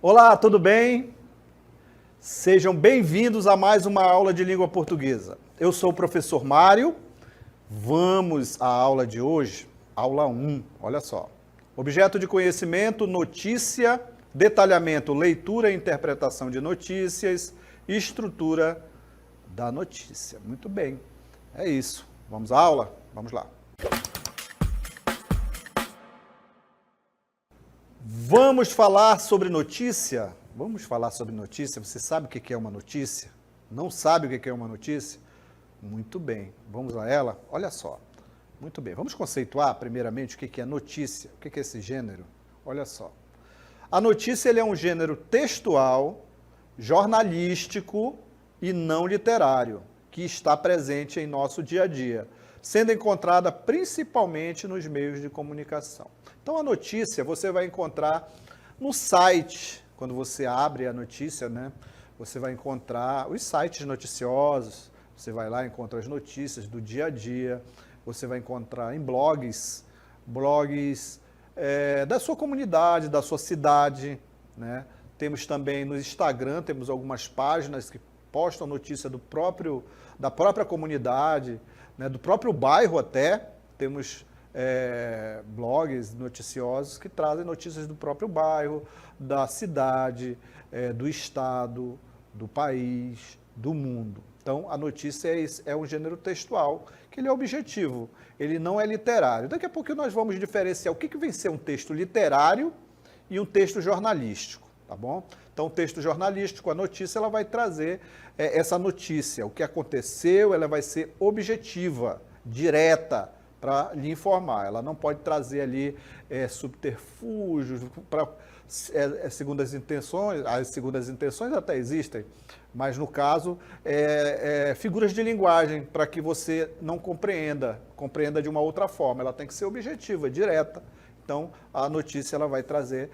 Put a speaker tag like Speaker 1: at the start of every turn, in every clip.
Speaker 1: Olá, tudo bem? Sejam bem-vindos a mais uma aula de língua portuguesa. Eu sou o professor Mário. Vamos à aula de hoje, aula 1, olha só. Objeto de conhecimento, notícia, detalhamento, leitura e interpretação de notícias, estrutura da notícia. Muito bem, é isso. Vamos à aula? Vamos lá. Vamos falar sobre notícia? Vamos falar sobre notícia. Você sabe o que é uma notícia? Não sabe o que é uma notícia? Muito bem, vamos a ela? Olha só. Muito bem, vamos conceituar primeiramente o que é notícia, o que é esse gênero? Olha só. A notícia ele é um gênero textual, jornalístico e não literário, que está presente em nosso dia a dia, sendo encontrada principalmente nos meios de comunicação. Então, a notícia você vai encontrar no site, quando você abre a notícia, né? Você vai encontrar os sites noticiosos, você vai lá e encontra as notícias do dia a dia, você vai encontrar em blogs da sua comunidade, da sua cidade, né? Temos também no Instagram, temos algumas páginas que postam notícia da própria comunidade, né? Do próprio bairro até, temos blogs noticiosos que trazem notícias do próprio bairro, da cidade, do estado, do país, do mundo. Então, a notícia é um gênero textual, que ele é objetivo, ele não é literário. Daqui a pouco nós vamos diferenciar o que vem ser um texto literário e um texto jornalístico, tá bom? Então, o texto jornalístico, a notícia, ela vai trazer essa notícia, o que aconteceu, ela vai ser objetiva, direta, para lhe informar. Ela não pode trazer ali subterfúgios, segundo as intenções até existem, mas no caso, figuras de linguagem, para que você não compreenda de uma outra forma. Ela tem que ser objetiva, direta. Então, a notícia ela vai trazer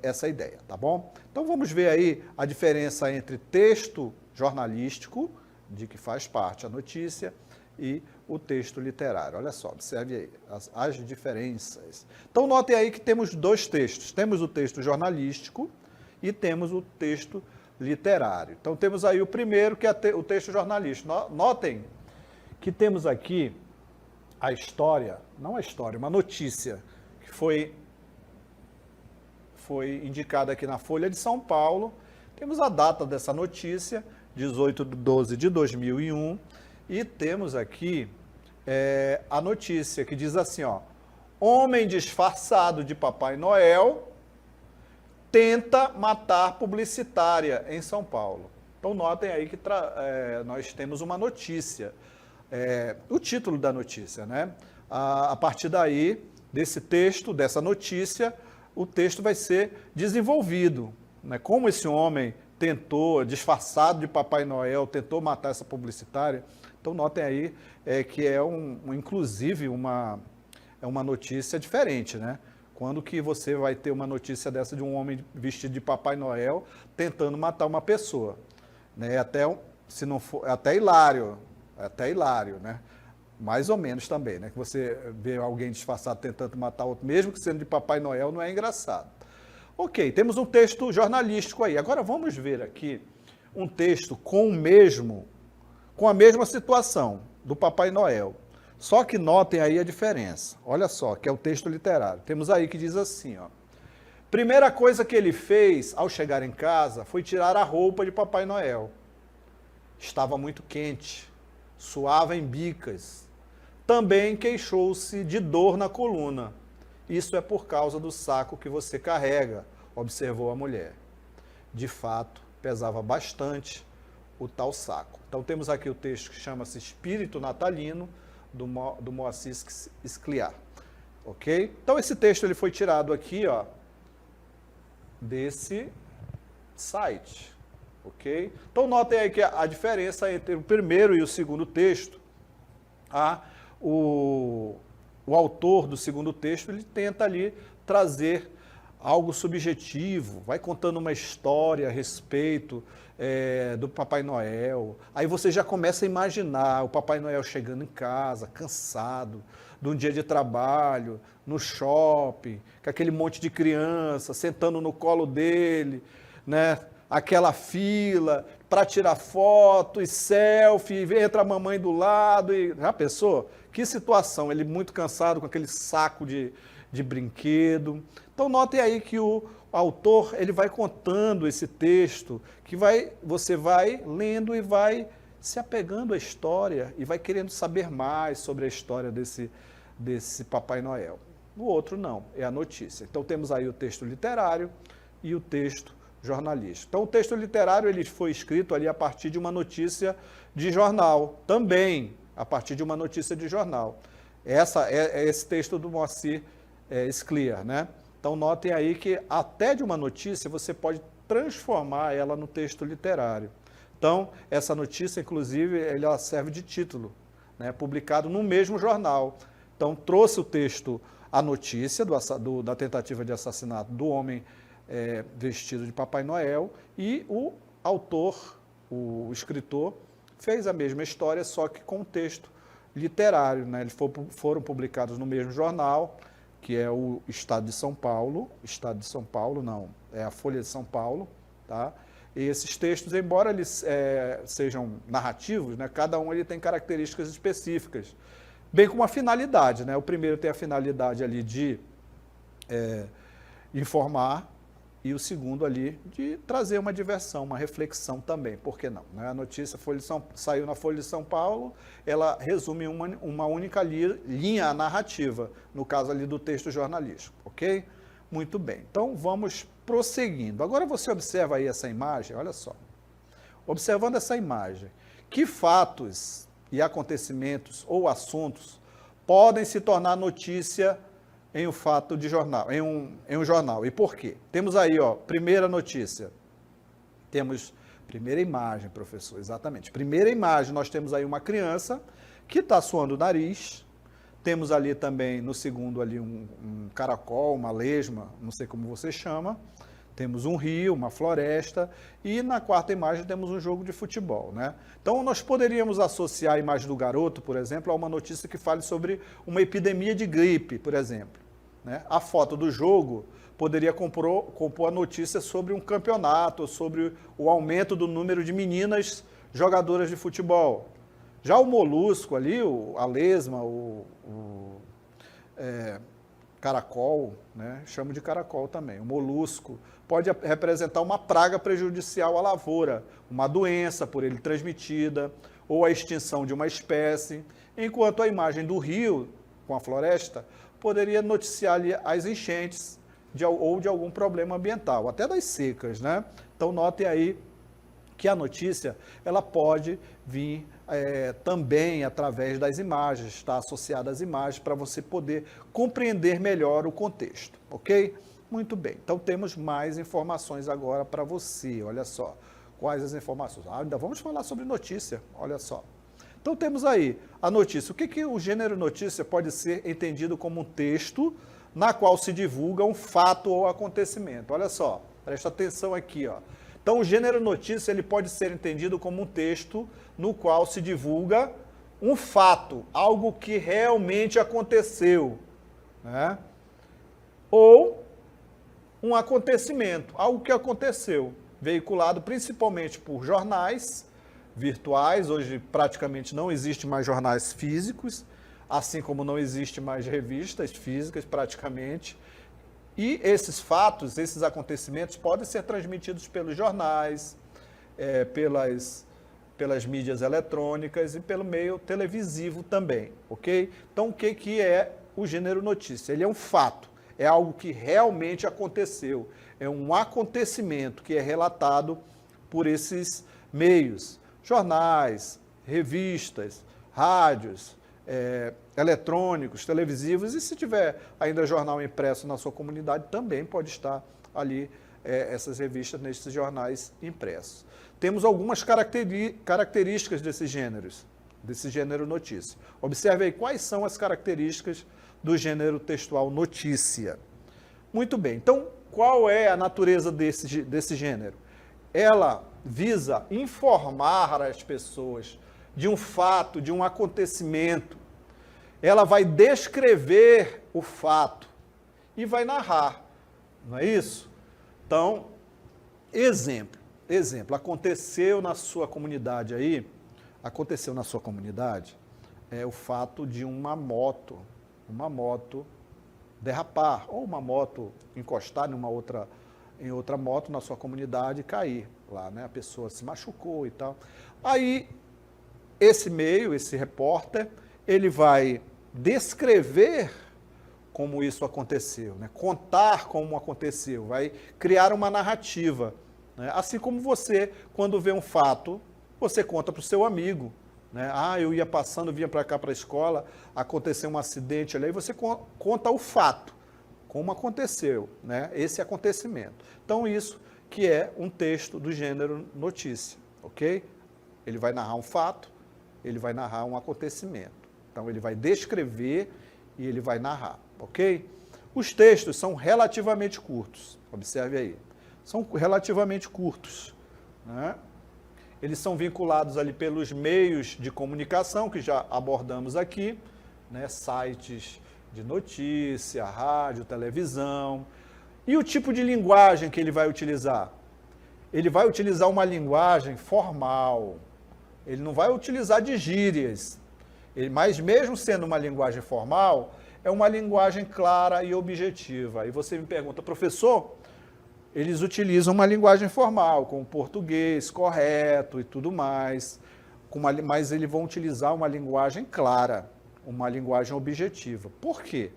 Speaker 1: essa ideia, tá bom? Então, vamos ver aí a diferença entre texto jornalístico, de que faz parte a notícia, e o texto literário. Olha só, observe aí as diferenças. Então, notem aí que temos dois textos. Temos o texto jornalístico e temos o texto literário. Então, temos aí o primeiro, que é o texto jornalístico. Notem que temos aqui a história, não a história, uma notícia, que foi indicada aqui na Folha de São Paulo. Temos a data dessa notícia, 18/12/2001, e temos aqui a notícia que diz assim, ó, homem disfarçado de Papai Noel tenta matar publicitária em São Paulo. Então, notem aí que nós temos uma notícia, o título da notícia, né? A partir daí, desse texto, dessa notícia, o texto vai ser desenvolvido, né? Como esse homem tentou, disfarçado de Papai Noel, tentou matar essa publicitária. Então, notem aí que inclusive uma notícia diferente, né? Quando que você vai ter uma notícia dessa de um homem vestido de Papai Noel tentando matar uma pessoa, né? Se não for, até hilário, né? Mais ou menos também, né? Que você vê alguém disfarçado tentando matar outro, mesmo que sendo de Papai Noel, não é engraçado. Ok, temos um texto jornalístico aí. Agora vamos ver aqui um texto com a mesma situação do Papai Noel. Só que notem aí a diferença. Olha só, que é o texto literário. Temos aí que diz assim, ó. Primeira coisa que ele fez ao chegar em casa foi tirar a roupa de Papai Noel. Estava muito quente, suava em bicas. Também queixou-se de dor na coluna. Isso é por causa do saco que você carrega, observou a mulher. De fato, pesava bastante o tal saco. Então, temos aqui o texto que chama-se Espírito Natalino, do Moacir Scliar. Ok? Então, esse texto ele foi tirado aqui, ó, desse site. Ok? Então, notem aí que a diferença entre o primeiro e o segundo texto, o autor do segundo texto, ele tenta ali trazer algo subjetivo, vai contando uma história a respeito do Papai Noel. Aí você já começa a imaginar o Papai Noel chegando em casa, cansado, de um dia de trabalho, no shopping, com aquele monte de criança, sentando no colo dele, né? Aquela fila para tirar foto e selfie, entra a mamãe do lado e... Já pensou? Que situação, ele muito cansado com aquele saco de brinquedo. Então notem aí que o autor, ele vai contando esse texto, que você vai lendo e vai se apegando à história e vai querendo saber mais sobre a história desse Papai Noel. O outro não, é a notícia. Então temos aí o texto literário e o texto jornalístico. Então o texto literário ele foi escrito ali a partir de uma notícia de jornal, também a partir de uma notícia de jornal. Esse texto do Moacir Scliar, né? Então notem aí que até de uma notícia você pode transformar ela no texto literário. Então, essa notícia, inclusive, ela serve de título, né, publicado no mesmo jornal. Então, trouxe o texto, a notícia da tentativa de assassinato do homem vestido de Papai Noel, e o autor, o escritor, fez a mesma história, só que com texto literário, né? Eles foram publicados no mesmo jornal, que é o Estado de São Paulo, não, é a Folha de São Paulo, tá? E esses textos, embora eles sejam narrativos, né, cada um ele tem características específicas, bem como a finalidade, né? O primeiro tem a finalidade ali de informar, e o segundo ali de trazer uma diversão, uma reflexão também, por que não? Né? A notícia saiu na Folha de São Paulo, ela resume uma única linha narrativa, no caso ali do texto jornalístico, ok? Muito bem, então vamos prosseguindo. Agora você observa aí essa imagem, olha só. Observando essa imagem, que fatos e acontecimentos ou assuntos podem se tornar notícia em um fato de jornal, em um jornal. E por quê? Temos aí, ó, primeira notícia. Temos primeira imagem, professor, exatamente. Primeira imagem, nós temos aí uma criança que está suando o nariz. Temos ali também, no segundo, ali um caracol, uma lesma, não sei como você chama. Temos um rio, uma floresta. E na quarta imagem temos um jogo de futebol, né? Então, nós poderíamos associar a imagem do garoto, por exemplo, a uma notícia que fale sobre uma epidemia de gripe, por exemplo. Né? A foto do jogo poderia compor a notícia sobre um campeonato, sobre o aumento do número de meninas jogadoras de futebol. Já o molusco ali, a lesma, o caracol, né? Chamo de caracol também, o molusco, pode representar uma praga prejudicial à lavoura, uma doença por ele transmitida, ou a extinção de uma espécie, enquanto a imagem do rio com a floresta poderia noticiar ali as enchentes ou de algum problema ambiental, até das secas, né? Então notem aí que a notícia ela pode vir também através das imagens, está associada às imagens para você poder compreender melhor o contexto, ok? Muito bem, então temos mais informações agora para você, olha só. Quais as informações? Ainda vamos falar sobre notícia, olha só. Então temos aí a notícia. O que o gênero notícia pode ser entendido como um texto na qual se divulga um fato ou acontecimento? Olha só, presta atenção aqui, ó. Então o gênero notícia ele pode ser entendido como um texto no qual se divulga um fato, algo que realmente aconteceu, né? Ou um acontecimento, algo que aconteceu, veiculado principalmente por jornais virtuais. Hoje praticamente não existe mais jornais físicos, assim como não existe mais revistas físicas praticamente. E esses fatos, esses acontecimentos podem ser transmitidos pelos jornais, pelas mídias eletrônicas e pelo meio televisivo também, ok? Então o que é o gênero notícia? Ele é um fato, é algo que realmente aconteceu, é um acontecimento que é relatado por esses meios. Jornais, revistas, rádios, eletrônicos, televisivos, e se tiver ainda jornal impresso na sua comunidade, também pode estar ali essas revistas nesses jornais impressos. Temos algumas características desses gêneros, desse gênero notícia. Observe aí quais são as características do gênero textual notícia. Muito bem, então qual é a natureza desse gênero? Ela visa informar as pessoas de um fato, de um acontecimento. Ela vai descrever o fato e vai narrar, não é isso? Então, Exemplo, aconteceu na sua comunidade aí, o fato de uma moto derrapar, ou uma moto encostar em outra moto na sua comunidade e cair lá, né? A pessoa se machucou e tal. Aí, esse repórter, ele vai descrever como isso aconteceu, né? Contar como aconteceu, vai criar uma narrativa, né? Assim como você, quando vê um fato, você conta para o seu amigo, né? Ah, eu ia passando, vinha para cá para a escola, aconteceu um acidente ali, e você conta o fato, como aconteceu, né? Esse acontecimento. Então, isso que é um texto do gênero notícia, ok? Ele vai narrar um fato, ele vai narrar um acontecimento. Então, ele vai descrever e ele vai narrar, ok? Os textos são relativamente curtos, observe aí. São relativamente curtos, né? Eles são vinculados ali pelos meios de comunicação, que já abordamos aqui, né? Sites de notícia, rádio, televisão. E o tipo de linguagem que ele vai utilizar? Ele vai utilizar uma linguagem formal, ele não vai utilizar de gírias, mas mesmo sendo uma linguagem formal, é uma linguagem clara e objetiva. E você me pergunta, professor, eles utilizam uma linguagem formal, com o português correto e tudo mais, mas eles vão utilizar uma linguagem clara, uma linguagem objetiva. Por quê?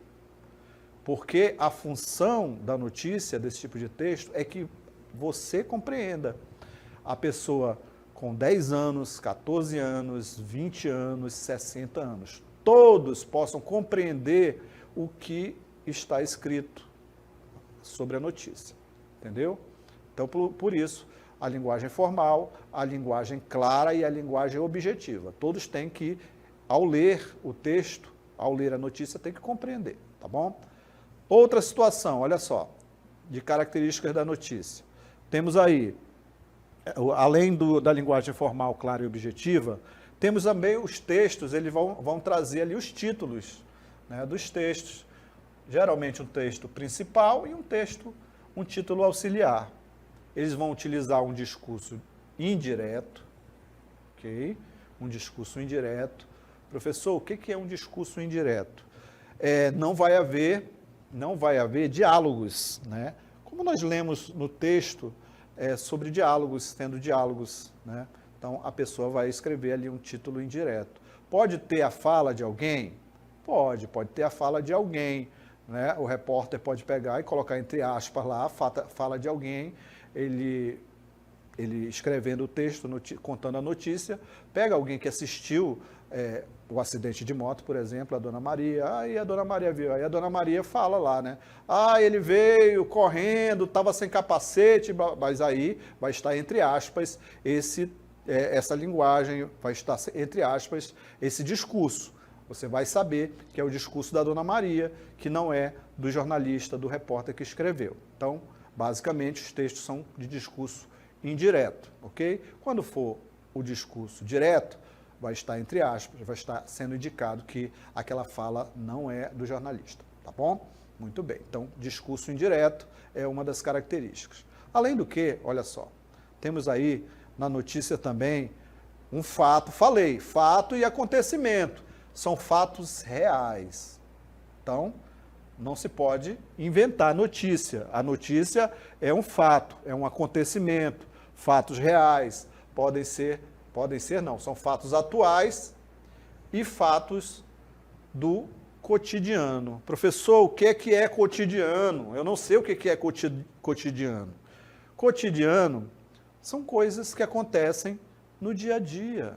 Speaker 1: Porque a função da notícia, desse tipo de texto, é que você compreenda. A pessoa com 10 anos, 14 anos, 20 anos, 60 anos, todos possam compreender o que está escrito sobre a notícia, entendeu? Então, por isso, a linguagem formal, a linguagem clara e a linguagem objetiva. Todos têm que, ao ler o texto, ao ler a notícia, tem que compreender, tá bom? Outra situação, olha só, de características da notícia. Temos aí, além da linguagem formal, clara e objetiva, temos também os textos, eles vão trazer ali os títulos, né, dos textos. Geralmente um texto principal e um título auxiliar. Eles vão utilizar um discurso indireto, ok? Um discurso indireto. Professor, o que é um discurso indireto? Não vai haver diálogos, né? Como nós lemos no texto sobre diálogos, tendo diálogos, né? Então, a pessoa vai escrever ali um título indireto. Pode ter a fala de alguém? Pode ter a fala de alguém, né? O repórter pode pegar e colocar entre aspas lá a fala de alguém, ele escrevendo o texto, contando a notícia, pega alguém que assistiu o acidente de moto, por exemplo, a Dona Maria, aí a Dona Maria viu, aí a Dona Maria fala lá, né? Ah, ele veio correndo, estava sem capacete, mas aí vai estar entre aspas essa linguagem, vai estar entre aspas esse discurso. Você vai saber que é o discurso da Dona Maria, que não é do jornalista, do repórter que escreveu. Então, basicamente, os textos são de discurso indireto, ok? Quando for o discurso direto, vai estar entre aspas, vai estar sendo indicado que aquela fala não é do jornalista, tá bom? Muito bem, então discurso indireto é uma das características. Além do que, olha só, temos aí na notícia também um fato, fato e acontecimento, são fatos reais. Então, não se pode inventar notícia. A notícia é um fato, é um acontecimento, fatos reais, são fatos atuais e fatos do cotidiano. Professor, o que é cotidiano? Eu não sei o que é cotidiano. Cotidiano são coisas que acontecem no dia a dia,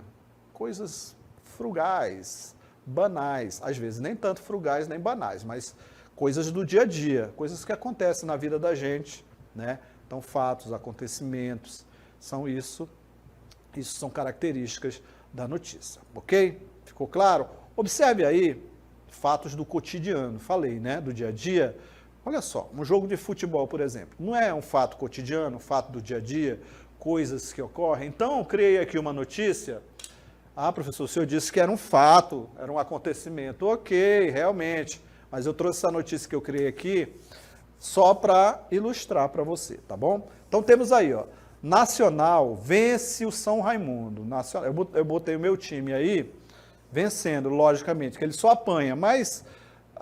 Speaker 1: coisas frugais, banais, às vezes nem tanto frugais nem banais, mas coisas do dia a dia, coisas que acontecem na vida da gente, né? Então, fatos, acontecimentos, isso são características da notícia, ok? Ficou claro? Observe aí fatos do cotidiano, falei, né, do dia a dia. Olha só, um jogo de futebol, por exemplo, não é um fato cotidiano, um fato do dia a dia, coisas que ocorrem? Então, eu criei aqui uma notícia. Ah, professor, o senhor disse que era um fato, era um acontecimento. Ok, realmente, mas eu trouxe essa notícia que eu criei aqui, Só para ilustrar para você, tá bom? Então temos aí, ó, Nacional vence o São Raimundo. Nacional, eu botei o meu time aí, vencendo, logicamente, que ele só apanha, mas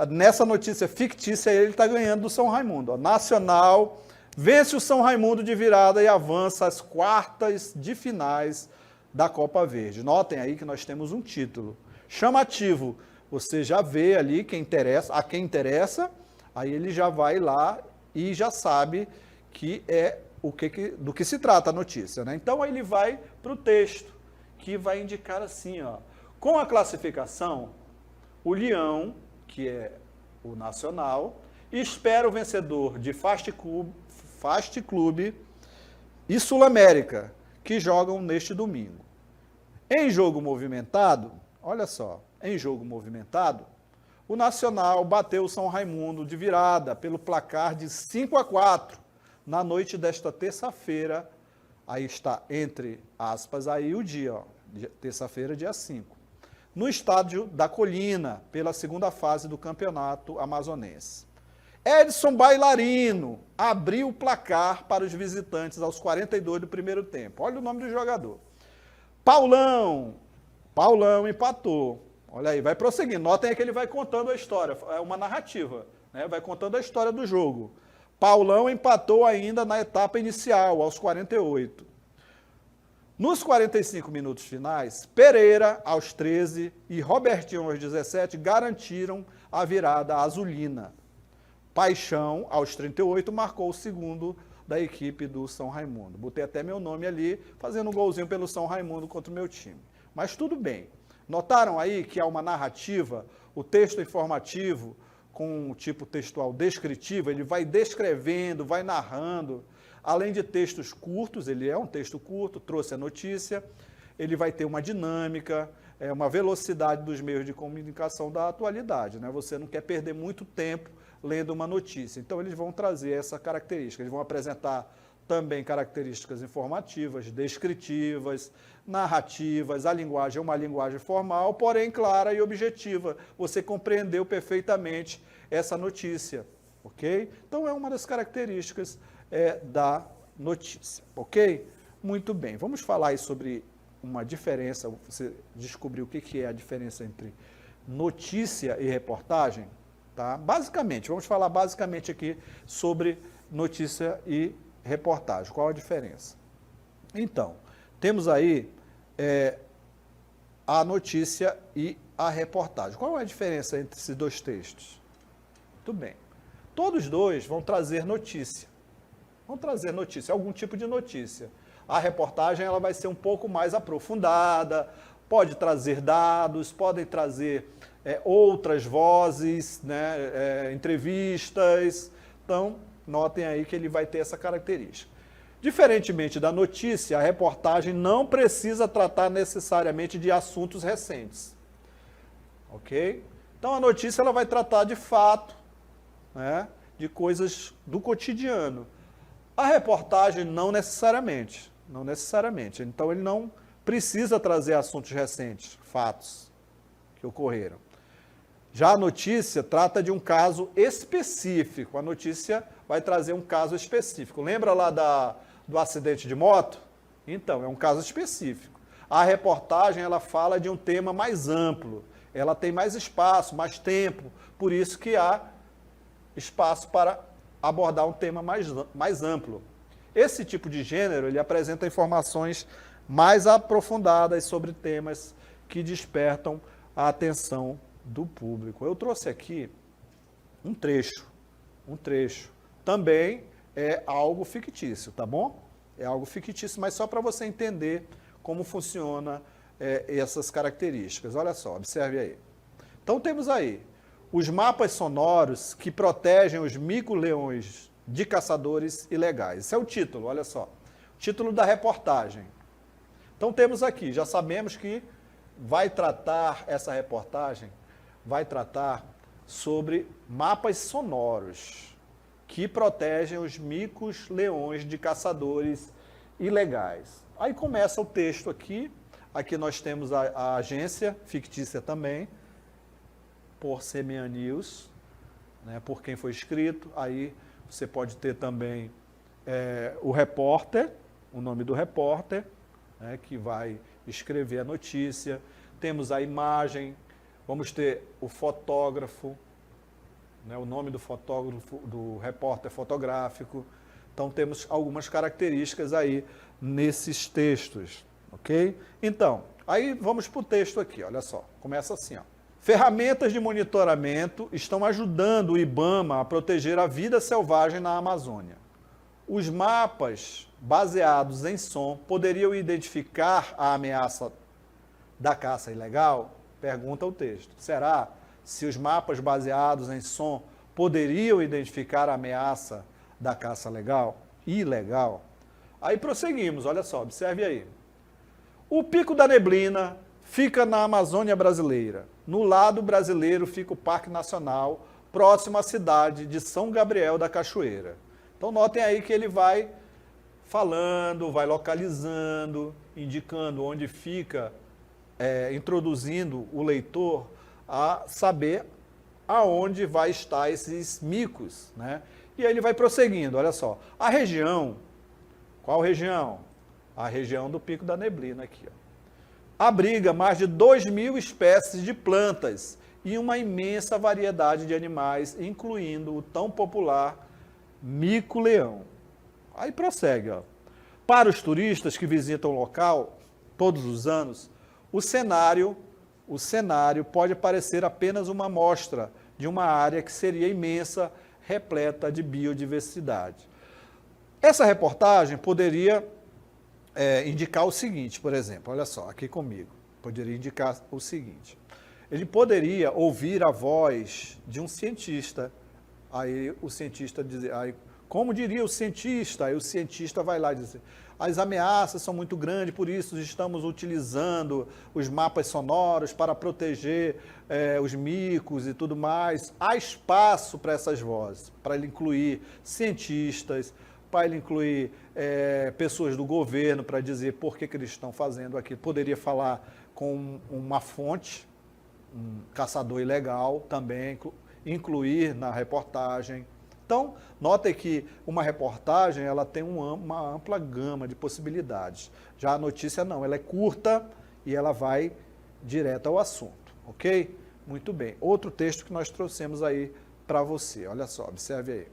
Speaker 1: nessa notícia fictícia ele está ganhando do São Raimundo. Ó. Nacional vence o São Raimundo de virada e avança às quartas de finais da Copa Verde. Notem aí que nós temos um título chamativo. Você já vê ali a quem interessa, aí ele já vai lá e já sabe que é do que se trata a notícia. Né? Então aí ele vai para o texto, que vai indicar assim, ó, com a classificação, o Leão, que é o Nacional, espera o vencedor de Fast Clube e Sul-América, que jogam neste domingo. Em jogo movimentado, olha só, em jogo movimentado, o Nacional bateu o São Raimundo de virada pelo placar de 5-4 na noite desta terça-feira. Aí está, entre aspas, aí o dia, ó, terça-feira, dia 5. No estádio da Colina, pela segunda fase do campeonato amazonense. Edson Bailarino abriu o placar para os visitantes aos 42 do primeiro tempo. Olha o nome do jogador. Paulão empatou. Olha aí, vai prosseguindo. Notem que ele vai contando a história, é uma narrativa, né? Vai contando a história do jogo. Paulão empatou ainda na etapa inicial, aos 48. Nos 45 minutos finais, Pereira, aos 13, e Robertinho, aos 17, garantiram a virada azulina. Paixão, aos 38, marcou o segundo da equipe do São Raimundo. Botei até meu nome ali, fazendo um golzinho pelo São Raimundo contra o meu time. Mas tudo bem. Notaram aí que há uma narrativa, o texto informativo, com um tipo textual descritivo, ele vai descrevendo, vai narrando. Além de textos curtos, ele é um texto curto, trouxe a notícia, ele vai ter uma dinâmica, uma velocidade dos meios de comunicação da atualidade. Né? Você não quer perder muito tempo lendo uma notícia. Então, eles vão trazer essa característica. Eles vão apresentar também características informativas, descritivas, narrativas. A linguagem é uma linguagem formal, porém clara e objetiva. Você compreendeu perfeitamente essa notícia, ok? Então, é uma das características da notícia, ok? Muito bem. Vamos falar aí sobre uma diferença. Você descobriu o que é a diferença entre notícia e reportagem? Tá? Basicamente, vamos falar basicamente aqui sobre notícia e reportagem. Qual a diferença? Então, temos aí a notícia e a reportagem. Qual é a diferença entre esses dois textos? Muito bem. Todos dois vão trazer notícia. Vão trazer notícia, algum tipo de notícia. A reportagem ela vai ser um pouco mais aprofundada, pode trazer dados, podem trazer outras vozes, né, entrevistas. Então, notem aí que ele vai ter essa característica. Diferentemente da notícia, a reportagem não precisa tratar necessariamente de assuntos recentes. Ok? Então, a notícia ela vai tratar de fato, né, de coisas do cotidiano. A reportagem não necessariamente. Não necessariamente. Então, ele não precisa trazer assuntos recentes, fatos que ocorreram. Já a notícia trata de um caso específico. A notícia vai trazer um caso específico. Lembra lá do acidente de moto? Então, é um caso específico. A reportagem, ela fala de um tema mais amplo. Ela tem mais espaço, mais tempo. Por isso que há espaço para abordar um tema mais amplo. Esse tipo de gênero, ele apresenta informações mais aprofundadas sobre temas que despertam a atenção do público. Eu trouxe aqui um trecho. Também é algo fictício, tá bom? É algo fictício, mas só para você entender como funciona essas características. Olha só, observe aí. Então temos aí os mapas sonoros que protegem os mico-leões de caçadores ilegais. Esse é o título, olha só. Título da reportagem. Então temos aqui, já sabemos que essa reportagem vai tratar sobre mapas sonoros que protegem os micos-leões de caçadores ilegais. Aí começa o texto aqui. Aqui nós temos a agência, fictícia também, por CMA News, né, por quem foi escrito. Aí Você pode ter também o repórter, o nome do repórter, né, que vai escrever a notícia. Temos a imagem, vamos ter o fotógrafo, né, o nome do fotógrafo, do repórter fotográfico. Então, temos algumas características aí nesses textos, ok? Então, aí vamos para o texto aqui, olha só, começa assim, ó. Ferramentas de monitoramento estão ajudando o IBAMA a proteger a vida selvagem na Amazônia. Os mapas baseados em som poderiam identificar a ameaça da caça ilegal? Pergunta o texto. Será se os mapas baseados em som poderiam identificar a ameaça da caça ilegal? Aí prosseguimos, olha só, observe aí. O Pico da Neblina fica na Amazônia brasileira. No lado brasileiro fica o Parque Nacional, próximo à cidade de São Gabriel da Cachoeira. Então notem aí que ele vai falando, vai localizando, indicando onde fica, introduzindo o leitor a saber aonde vai estar esses micos, né? E aí ele vai prosseguindo, olha só. A região, qual região? A região do Pico da Neblina aqui, ó. Abriga mais de 2.000 espécies de plantas e uma imensa variedade de animais, incluindo o tão popular mico-leão. Aí prossegue, ó. Para os turistas que visitam o local todos os anos, o cenário pode parecer apenas uma amostra de uma área que seria imensa, repleta de biodiversidade. Essa reportagem poderia indicar o seguinte, por exemplo, olha só, aqui comigo, poderia indicar o seguinte. Ele poderia ouvir a voz de um cientista, aí o cientista dizer, aí, como diria o cientista? Aí o cientista vai lá dizer, as ameaças são muito grandes, por isso estamos utilizando os mapas sonoros para proteger os micos e tudo mais. Há espaço para essas vozes, para ele incluir cientistas, para ele incluir pessoas do governo, para dizer por que eles estão fazendo aquilo. Poderia falar com uma fonte, um caçador ilegal também, incluir na reportagem. Então, notem que uma reportagem ela tem uma ampla gama de possibilidades. Já a notícia não, ela é curta e ela vai direto ao assunto, ok? Muito bem. Outro texto que nós trouxemos aí para você, olha só, observe aí.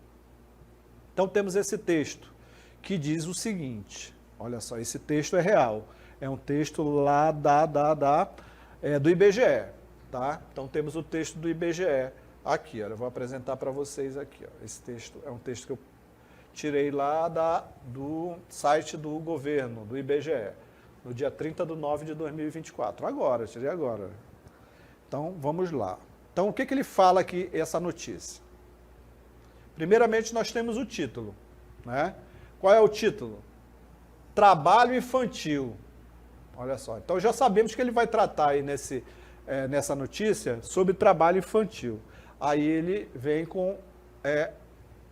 Speaker 1: Então, temos esse texto que diz o seguinte, olha só, esse texto é real, é um texto lá do IBGE, tá? Então, temos o texto do IBGE. Aqui, olha, eu vou apresentar para vocês aqui. Ó. Esse texto é um texto que eu tirei lá do site do governo, do IBGE, no dia 30/9/2024. Agora, tirei agora. Então, vamos lá. Então, o que ele fala aqui, essa notícia? Primeiramente, nós temos o título, né? Qual é o título? Trabalho infantil. Olha só, então já sabemos que ele vai tratar aí nessa notícia sobre trabalho infantil. Aí ele vem com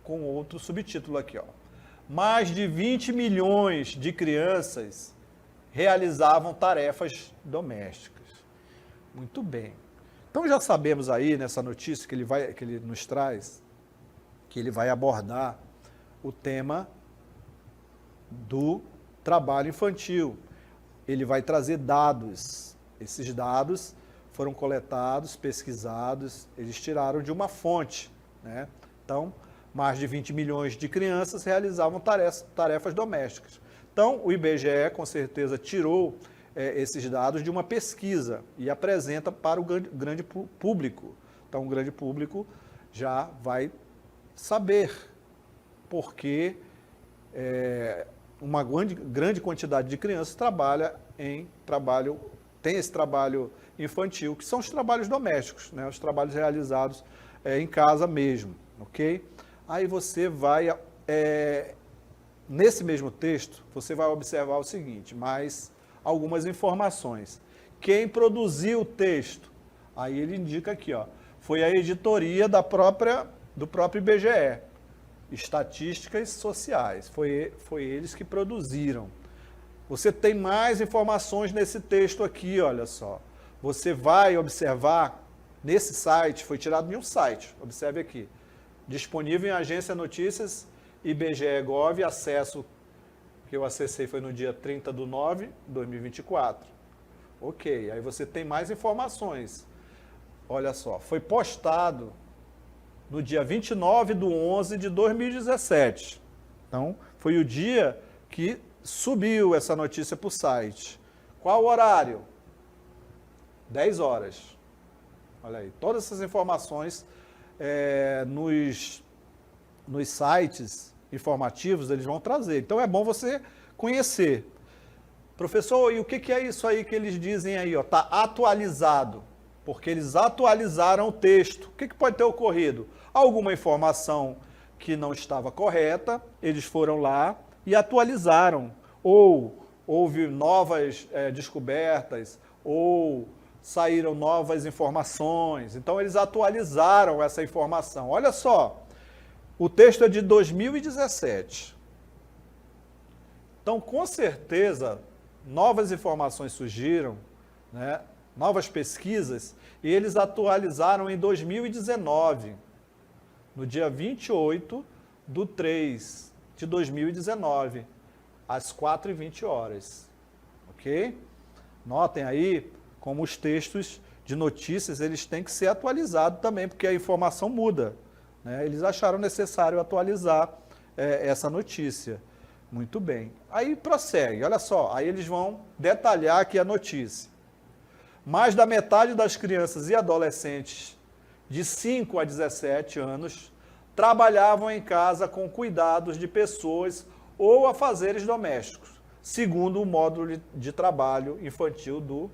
Speaker 1: outro subtítulo aqui, ó. Mais de 20 milhões de crianças realizavam tarefas domésticas. Muito bem. Então já sabemos aí nessa notícia que ele nos traz, que ele vai abordar o tema do trabalho infantil. Ele vai trazer dados. Esses dados foram coletados, pesquisados, eles tiraram de uma fonte, né? Então, mais de 20 milhões de crianças realizavam tarefas domésticas. Então, o IBGE, com certeza, tirou esses dados de uma pesquisa e apresenta para o grande público. Então, o grande público já vai saber por que uma grande quantidade de crianças tem esse trabalho infantil, que são os trabalhos domésticos, né? Os trabalhos realizados em casa mesmo, ok? Aí você vai, nesse mesmo texto, você vai observar o seguinte, mais algumas informações. Quem produziu o texto? Aí ele indica aqui, ó, foi a editoria do próprio IBGE, Estatísticas Sociais, foi eles que produziram. Você tem mais informações nesse texto aqui, olha só. Você vai observar, nesse site, foi tirado de um site, observe aqui. disponível em Agência Notícias, IBGE.gov, acesso que eu acessei foi no dia 30/9/2024. Ok, aí você tem mais informações. Olha só, foi postado no dia 29/11/2017. Então, foi o dia que subiu essa notícia para o site. Qual o horário? 10 horas. Olha aí, todas essas informações nos sites informativos eles vão trazer. Então é bom você conhecer. Professor, e o que é isso aí que eles dizem aí? Está atualizado, porque eles atualizaram o texto. O que pode ter ocorrido? Alguma informação que não estava correta, eles foram lá e atualizaram. Ou houve novas descobertas, ou saíram novas informações. Então, eles atualizaram essa informação. Olha só, o texto é de 2017. Então, com certeza, novas informações surgiram, né? Novas pesquisas, e eles atualizaram em 2019, no dia 28/3/2019, às 4h20. Ok? Notem aí como os textos de notícias eles têm que ser atualizados também, porque a informação muda, né? Eles acharam necessário atualizar essa notícia. Muito bem. Aí prossegue, olha só, aí eles vão detalhar aqui a notícia. Mais da metade das crianças e adolescentes de 5 a 17 anos trabalhavam em casa com cuidados de pessoas ou afazeres domésticos, segundo o módulo de trabalho infantil do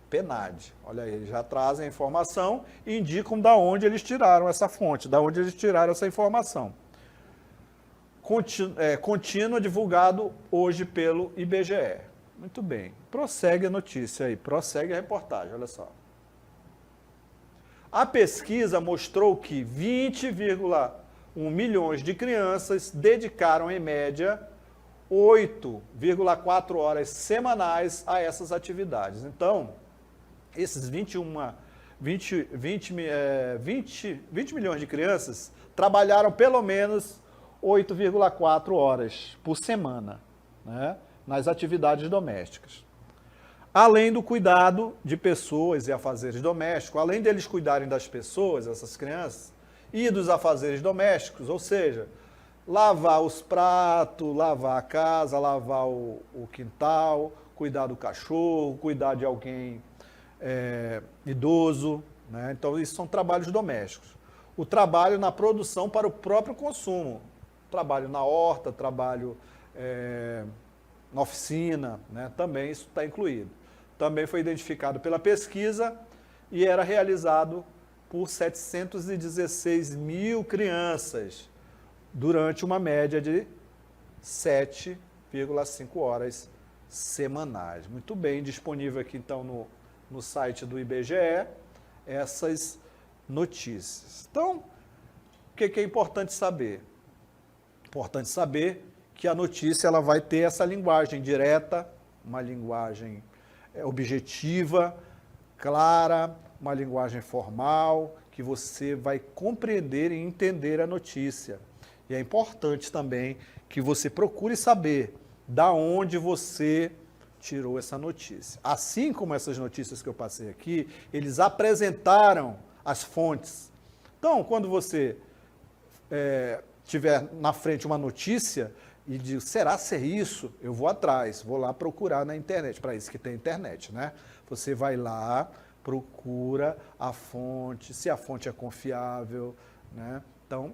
Speaker 1: PNAD. Olha aí, eles já trazem a informação e indicam de onde eles tiraram essa fonte, de onde eles tiraram essa informação. Contínuo divulgado hoje pelo IBGE. Muito bem. Prossegue a notícia aí, prossegue a reportagem, olha só. A pesquisa mostrou que 20,1 milhões de crianças dedicaram, em média, 8,4 horas semanais a essas atividades. Então, esses 20 milhões de crianças trabalharam pelo menos 8,4 horas por semana, né, nas atividades domésticas. Além do cuidado de pessoas e afazeres domésticos, além deles cuidarem das pessoas, essas crianças, e dos afazeres domésticos, ou seja, lavar os pratos, lavar a casa, lavar o quintal, cuidar do cachorro, cuidar de alguém idoso, né? Então, isso são trabalhos domésticos. O trabalho na produção para o próprio consumo, trabalho na horta, trabalho na oficina, né? Também isso está incluído. Também foi identificado pela pesquisa e era realizado por 716 mil crianças durante uma média de 7,5 horas semanais. Muito bem, disponível aqui então no site do IBGE essas notícias. Então, o que é importante saber? Importante saber que a notícia ela vai ter essa linguagem direta, uma linguagem objetiva, clara, uma linguagem formal, que você vai compreender e entender a notícia. E é importante também que você procure saber da onde você tirou essa notícia. Assim como essas notícias que eu passei aqui, eles apresentaram as fontes. Então, quando você tiver na frente uma notícia e diz, será ser isso? Eu vou atrás, vou lá procurar na internet, para isso que tem internet, né? Você vai lá, procura a fonte, se a fonte é confiável, né? Então,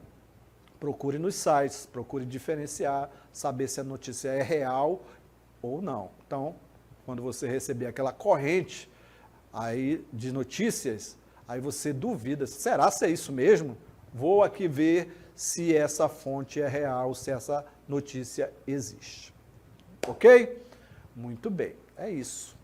Speaker 1: procure nos sites, procure diferenciar, saber se a notícia é real ou não. Então, quando você receber aquela corrente aí de notícias, aí você duvida, será se é isso mesmo? Vou aqui ver se essa fonte é real, se essa notícia existe. Ok? Muito bem, é isso.